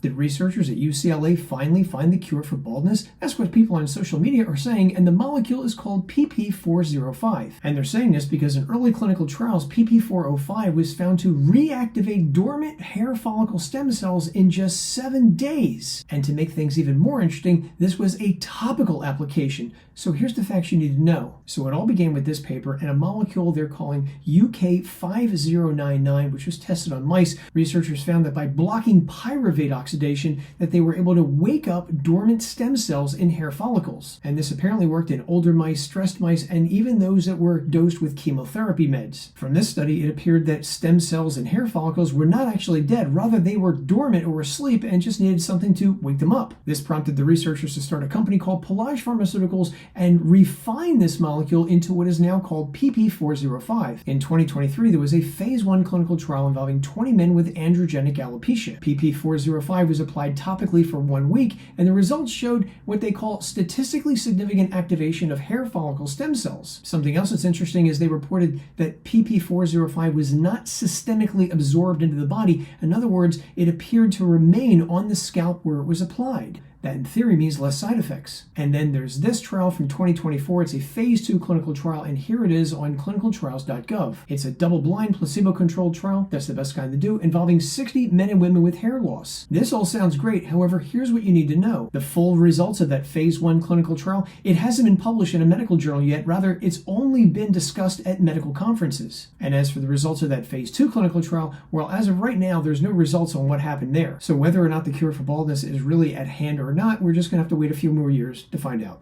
Did researchers at UCLA finally find the cure for baldness? That's what people on social media are saying, and the molecule is called PP405. And they're saying this because in early clinical trials, PP405 was found to reactivate dormant hair follicle stem cells in just 7 days. And to make things even more interesting, this was a topical application. So here's the facts you need to know. So it all began with this paper and a molecule they're calling UK5099, which was tested on mice. Researchers found that by blocking pyruvate oxidation, that they were able to wake up dormant stem cells in hair follicles. And this apparently worked in older mice, stressed mice, and even those that were dosed with chemotherapy meds. From this study, it appeared that stem cells in hair follicles were not actually dead. Rather, they were dormant or asleep and just needed something to wake them up. This prompted the researchers to start a company called Implied Pharmaceuticals and refine this molecule into what is now called PP405. In 2023, there was a phase 1 clinical trial involving 20 men with androgenic alopecia. PP405 was applied topically for 1 week, and the results showed what they call statistically significant activation of hair follicle stem cells. Something else that's interesting is they reported that PP405 was not systemically absorbed into the body. In other words, it appeared to remain on the scalp where it was applied. That in theory means less side effects. And then there's this trial from 2024. It's a phase 2 clinical trial, and here it is on clinicaltrials.gov. It's a double-blind, placebo-controlled trial, that's the best kind to do, involving 60 men and women with hair loss. This all sounds great. However, here's what you need to know. The full results of that phase 1 clinical trial, it hasn't been published in a medical journal yet. Rather, it's only been discussed at medical conferences. And as for the results of that phase 2 clinical trial, well, as of right now, there's no results on what happened there. So whether or not the cure for baldness is really at hand or not, we're just going to have to wait a few more years to find out.